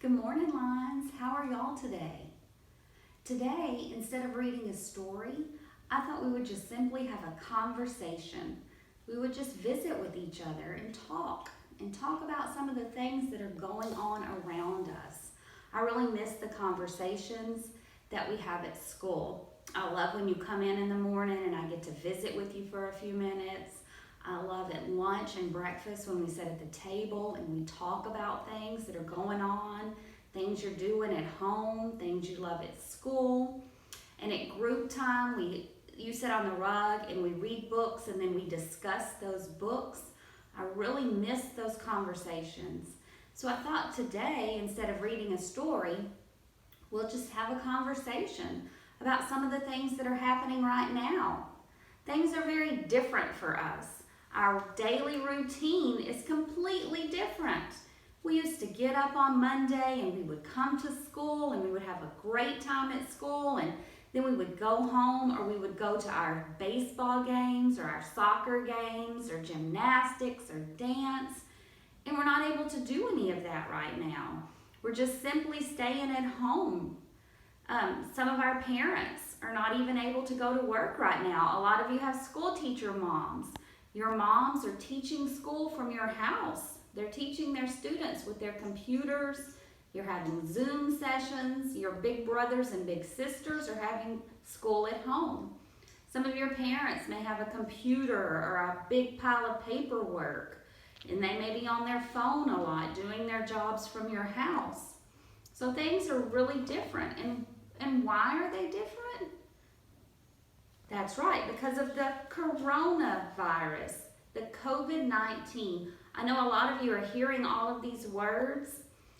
Good morning, Lions. How are y'all today? Today, instead of reading a story, I thought we would just simply have a conversation. We would just visit with each other and talk about some of the things that are going on around us. I really miss the conversations that we have at school. I love when you come in the morning and I get to visit with you for a few minutes. I love at lunch and breakfast when we sit at the table and we talk about things that are going on, things you're doing at home, things you love at school. And at group time, you sit on the rug and we read books and then we discuss those books. I really miss those conversations. So I thought today, instead of reading a story, we'll just have a conversation about some of the things that are happening right now. Things are very different for us. Our daily routine is completely different. We used to get up on Monday and we would come to school and we would have a great time at school, and then we would go home, or we would go to our baseball games or our soccer games or gymnastics or dance, and we're not able to do any of that right now. We're just simply staying at home. Some of our parents are not even able to go to work right now. A lot of you have school teacher moms. Your moms are teaching school from your house. They're teaching their students with their computers. You're having Zoom sessions. Your big brothers and big sisters are having school at home. Some of your parents may have a computer or a big pile of paperwork, and they may be on their phone a lot doing their jobs from your house. So things are really different. And why are they different? That's right, because of the coronavirus, the COVID-19. I know a lot of you are hearing all of these words,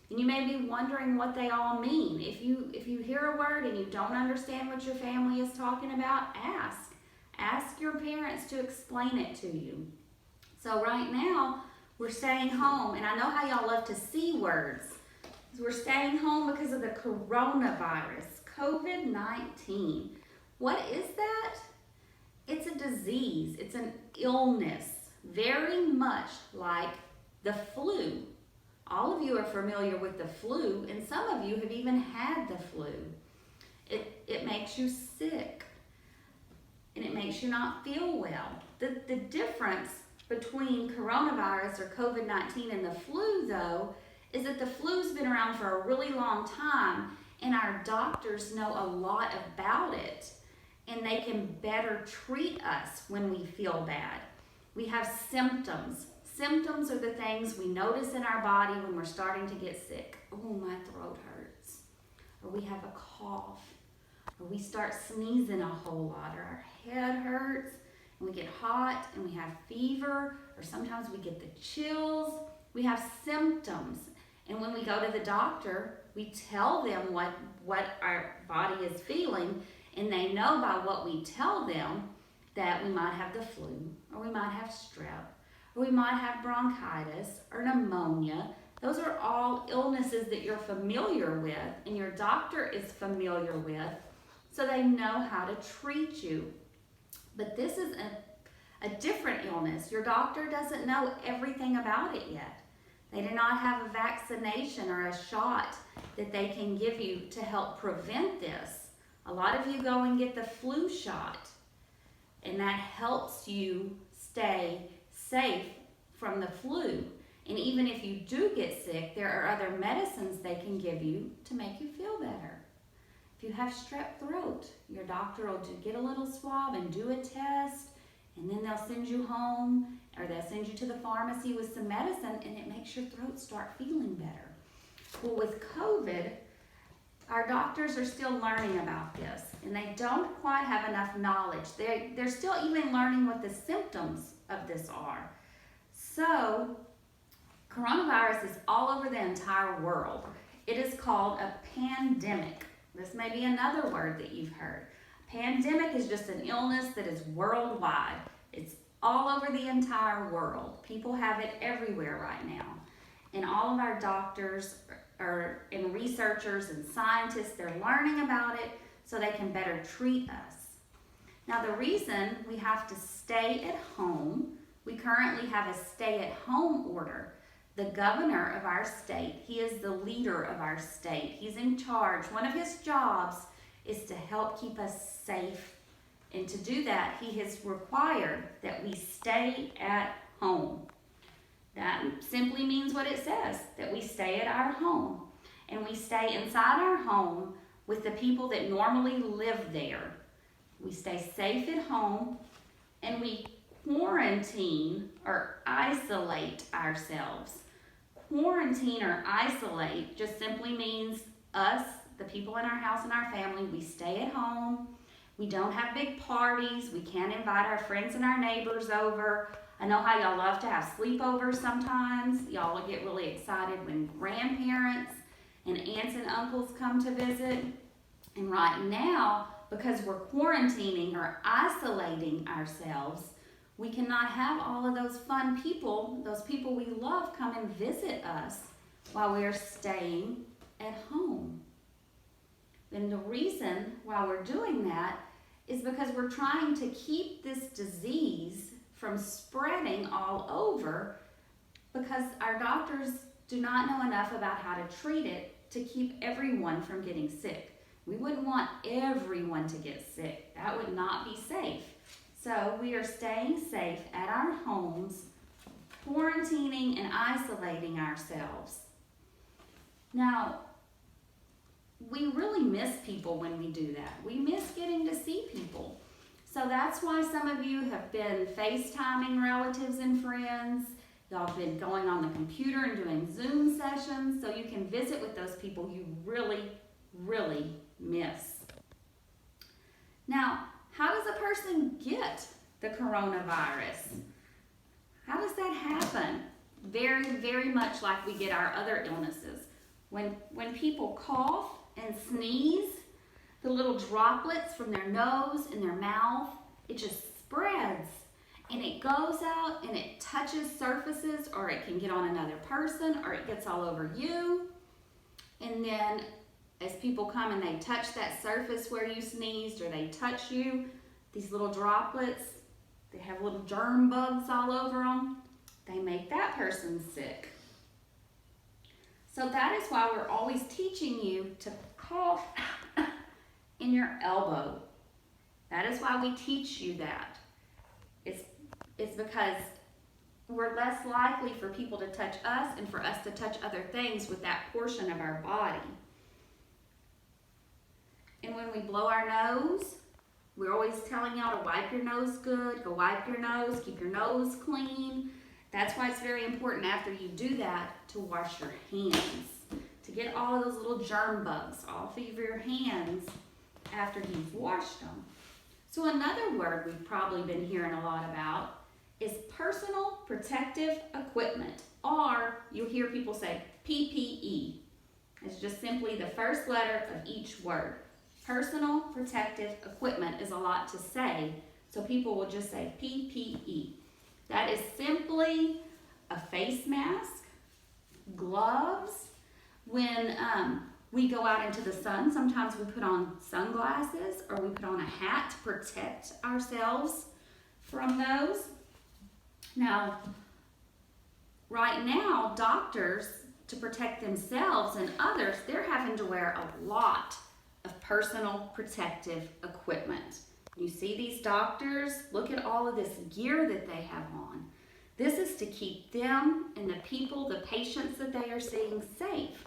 and you may be wondering what they all mean. If you hear a word and you don't understand what your family is talking about, ask. Ask your parents to explain it to you. So right now, we're staying home, and I know how y'all love to see words. We're staying home because of the coronavirus, COVID-19. What is that? It's a disease. It's an illness, very much like the flu. All of you are familiar with the flu, and some of you have even had the flu. It makes you sick, and it makes you not feel well. The difference between coronavirus or COVID-19 and the flu, though, is that the flu's been around for a really long time, and our doctors know a lot about it, and they can better treat us when we feel bad. We have symptoms. Symptoms are the things we notice in our body when we're starting to get sick. Oh, my throat hurts. Or we have a cough. Or we start sneezing a whole lot. Or our head hurts, and we get hot, and we have fever. Or sometimes we get the chills. We have symptoms. And when we go to the doctor, we tell them what our body is feeling, and they know by what we tell them that we might have the flu, or we might have strep, or we might have bronchitis or pneumonia. Those are all illnesses that you're familiar with and your doctor is familiar with, so they know how to treat you. But this is a different illness. Your doctor doesn't know everything about it yet. They do not have a vaccination or a shot that they can give you to help prevent this. A lot of you go and get the flu shot, and that helps you stay safe from the flu. And even if you do get sick, there are other medicines they can give you to make you feel better. If you have strep throat, your doctor will get a little swab and do a test, and then they'll send you home, or they'll send you to the pharmacy with some medicine, and it makes your throat start feeling better. Well, with COVID, our doctors are still learning about this, and they don't quite have enough knowledge. They're still even learning what the symptoms of this are. So, coronavirus is all over the entire world. It is called a pandemic. This may be another word that you've heard. Pandemic is just an illness that is worldwide. It's all over the entire world. People have it everywhere right now. And all of our doctors and researchers and scientists, they're learning about it so they can better treat us. Now, the reason we have to stay at home, we currently have a stay at home order. the governor of our state. He is the leader of our state. He's in charge. One of his jobs is to help keep us safe. And to do that, he has required that we stay at home. That simply means what it says, that we stay at our home. And we stay inside our home with the people that normally live there. We stay safe at home, and we quarantine or isolate ourselves. Quarantine or isolate just simply means us, the people in our house and our family, we stay at home. We don't have big parties. We can't invite our friends and our neighbors over. I know how y'all love to have sleepovers sometimes. Y'all will get really excited when grandparents and aunts and uncles come to visit. And right now, because we're quarantining or isolating ourselves, we cannot have all of those fun people, those people we love, come and visit us while we're staying at home. And the reason why we're doing that is because we're trying to keep this disease from spreading all over, because our doctors do not know enough about how to treat it to keep everyone from getting sick. We wouldn't want everyone to get sick. That would not be safe. So we are staying safe at our homes, quarantining and isolating ourselves. Now, we really miss people when we do that. We miss getting to see people. So that's why some of you have been FaceTiming relatives and friends. Y'all have been going on the computer and doing Zoom sessions so you can visit with those people you really, really miss. Now, how does a person get the coronavirus? How does that happen? Very, very much like we get our other illnesses. When people cough and sneeze, the little droplets from their nose and their mouth, it just spreads. And it goes out and it touches surfaces, or it can get on another person, or it gets all over you. And then as people come and they touch that surface where you sneezed, or they touch you, these little droplets, they have little germ bugs all over them. They make that person sick. So that is why we're always teaching you to cough in your elbow. That is why we teach you that. It's because we're less likely for people to touch us and for us to touch other things with that portion of our body. And when we blow our nose, we're always telling y'all to wipe your nose good, go wipe your nose, keep your nose clean. That's why it's very important after you do that to wash your hands, to get all of those little germ bugs off of your hands after you've washed them. So another word we've probably been hearing a lot about is personal protective equipment, or you'll hear people say PPE. It's just simply the first letter of each word. Personal protective equipment is a lot to say, so people will just say PPE. That is simply a face mask, gloves. When we go out into the sun, sometimes we put on sunglasses or we put on a hat to protect ourselves from those. Now, right now, doctors, to protect themselves and others, they're having to wear a lot of personal protective equipment. You see these doctors, look at all of this gear that they have on. This is to keep them and the people, the patients that they are seeing, safe.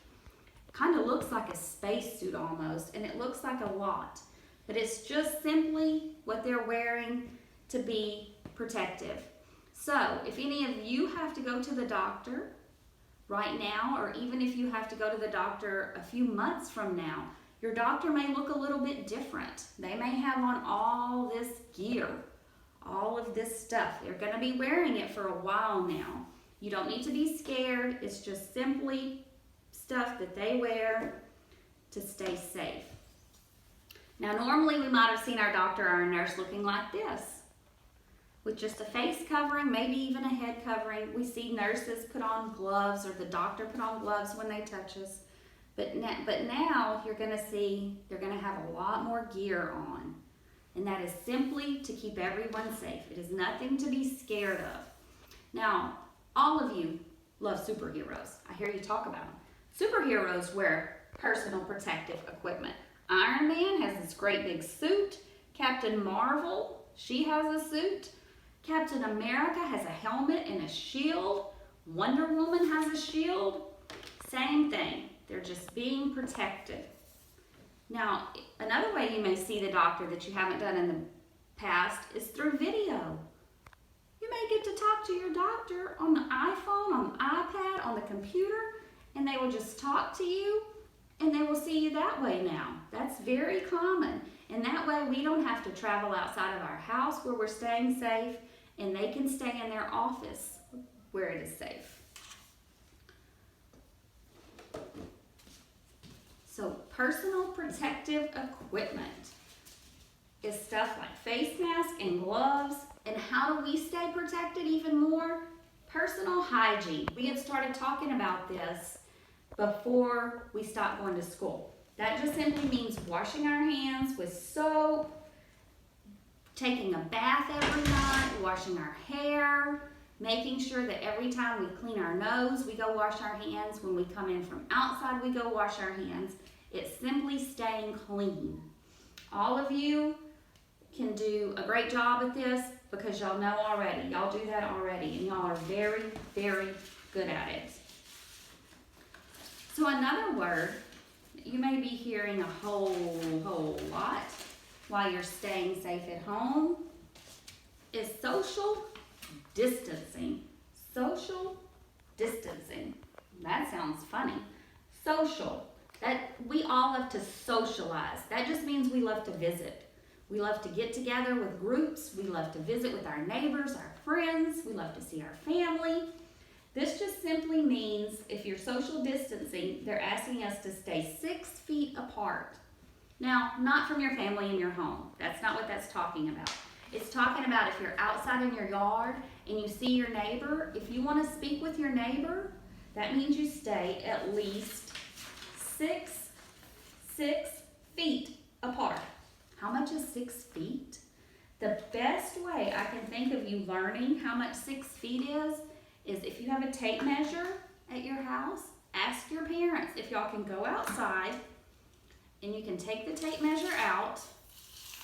Kind of looks like a spacesuit almost, and it looks like a lot. But it's just simply what they're wearing to be protective. So if any of you have to go to the doctor right now, or even if you have to go to the doctor a few months from now, your doctor may look a little bit different. They may have on all this gear, all of this stuff. They're going to be wearing it for a while now. You don't need to be scared. It's just simply stuff that they wear to stay safe. Now, normally we might have seen our doctor or our nurse looking like this, with just a face covering, maybe even a head covering. We see nurses put on gloves, or the doctor put on gloves when they touch us. But now you're going to see they're going to have a lot more gear on. And that is simply to keep everyone safe. It is nothing to be scared of. Now, all of you, love superheroes. I hear you talk about them. Superheroes wear personal protective equipment. Iron Man has this great big suit. Captain Marvel, she has a suit. Captain America has a helmet and a shield. Wonder Woman has a shield. Same thing. They're just being protected. Now, another way you may see the doctor that you haven't done in the past is through video. You may get to talk to your doctor on the iPhone, on the iPad, on the computer, and they will just talk to you, and they will see you that way now. That's very common. And that way we don't have to travel outside of our house where we're staying safe, and they can stay in their office where it is safe. So personal protective equipment is stuff like face masks and gloves. And how do we stay protected even more? Personal hygiene. We had started talking about this before we stopped going to school. That just simply means washing our hands with soap, taking a bath every night, washing our hair, making sure that every time we clean our nose, we go wash our hands. When we come in from outside, we go wash our hands. It's simply staying clean. All of you can do a great job at this because y'all know already. Y'all do that already, and y'all are very, very good at it. So another word you may be hearing a whole lot while you're staying safe at home is social distancing. Social distancing. That sounds funny. Social. That we all love to socialize. That just means we love to visit. We love to get together with groups. We love to visit with our neighbors, our friends. We love to see our family. This just simply means if you're social distancing, they're asking us to stay 6 feet apart. Now, not from your family in your home. That's not what that's talking about. It's talking about if you're outside in your yard and you see your neighbor, if you want to speak with your neighbor, that means you stay at least 6 feet apart. How much is 6 feet? The best way I can think of you learning how much 6 feet is if you have a tape measure at your house, ask your parents if y'all can go outside and you can take the tape measure out.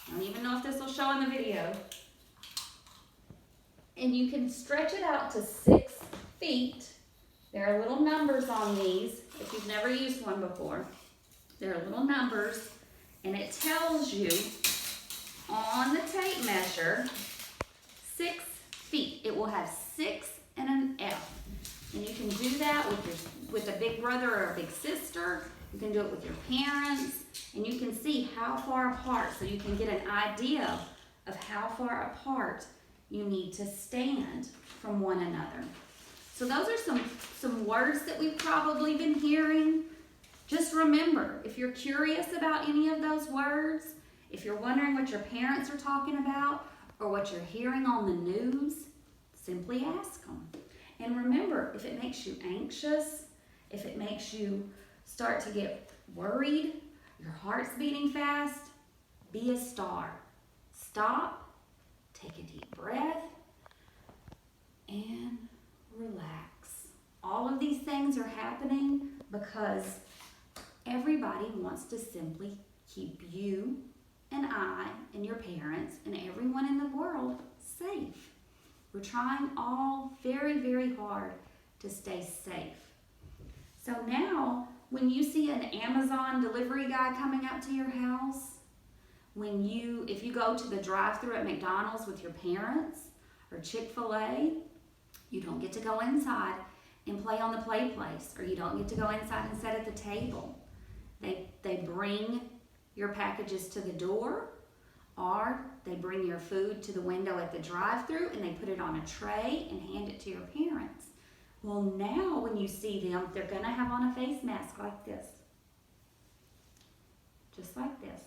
I don't even know if this will show in the video. And you can stretch it out to 6 feet. There are little numbers on these if you've never used one before. There are little numbers, and it tells you on the tape measure 6 feet. It will have 6 and an F. And you can do that with a big brother or a big sister. You can do it with your parents, and you can see how far apart, so you can get an idea of how far apart you need to stand from one another. So those are some words that we've probably been hearing. Just remember, if you're curious about any of those words, if you're wondering what your parents are talking about or what you're hearing on the news, simply ask them. And remember, if it makes you anxious, if it makes you start to get worried, your heart's beating fast, be a star. Stop, take a deep breath, and relax. All of these things are happening because everybody wants to simply keep you and I and your parents and everyone in the world safe. We're trying all very, very hard to stay safe. So now, when you see an Amazon delivery guy coming up to your house, if you go to the drive-thru at McDonald's with your parents or Chick-fil-A, you don't get to go inside and play on the play place, or you don't get to go inside and sit at the table. They bring your packages to the door, or they bring your food to the window at the drive-thru and they put it on a tray and hand it to your parents. Well, now when you see them, they're going to have on a face mask like this. Just like this.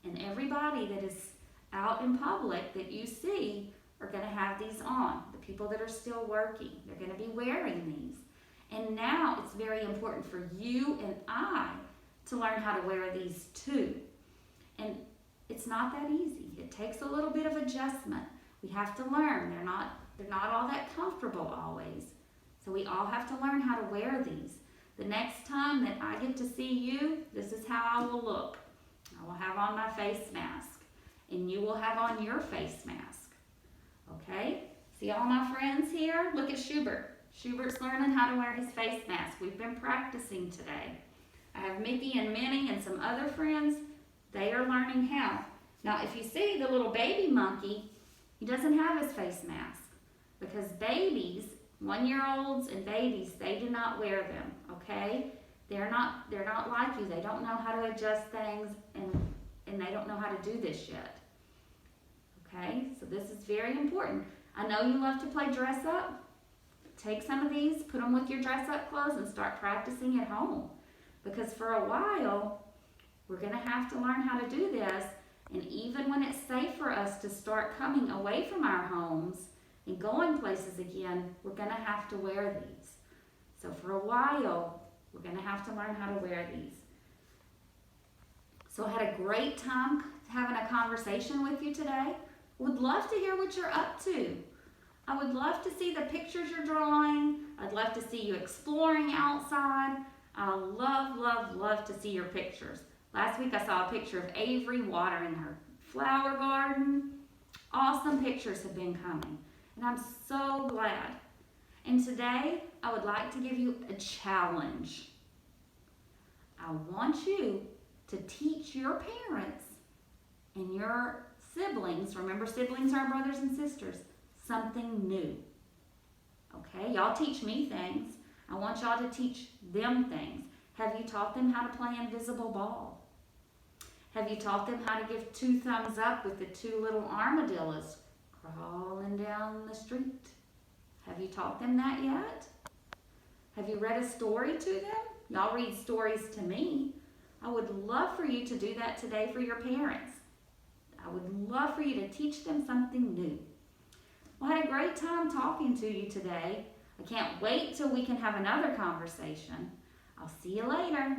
And everybody that is out in public that you see are going to have these on. The people that are still working, they're going to be wearing these. And now it's very important for you and I to learn how to wear these too. And it's not that easy. It takes a little bit of adjustment. We have to learn. They're not all that comfortable always. So we all have to learn how to wear these. The next time that I get to see you, this is how I will look. I will have on my face mask, and you will have on your face mask. Okay? See all my friends here? Look at Schubert. Schubert's learning how to wear his face mask. We've been practicing today. I have Mickey and Minnie and some other friends. They are learning how. Now, if you see the little baby monkey, he doesn't have his face mask because babies, 1-year-olds and babies, they do not wear them, okay? They're not like you. They don't know how to adjust things and they don't know how to do this yet. Okay, so this is very important. I know you love to play dress up. Take some of these, put them with your dress up clothes and start practicing at home. Because for a while, we're going to have to learn how to do this. And even when it's safe for us to start coming away from our homes and going places again, we're going to have to wear these. So for a while, we're going to have to learn how to wear these. So I had a great time having a conversation with you today. Would love to hear what you're up to. I would love to see the pictures you're drawing. I'd love to see you exploring outside. I love, love, love to see your pictures. Last week I saw a picture of Avery watering her flower garden. Awesome pictures have been coming, and I'm so glad. And today I would like to give you a challenge. I want you to teach your parents and your siblings, remember siblings are brothers and sisters, something new. Okay, y'all teach me things. I want y'all to teach them things. Have you taught them how to play invisible ball? Have you taught them how to give 2 thumbs up with the 2 little armadillos crawling down the street? Have you taught them that yet? Have you read a story to them? Y'all read stories to me. I would love for you to do that today for your parents. I would love for you to teach them something new. Well, I had a great time talking to you today. I can't wait till we can have another conversation. I'll see you later.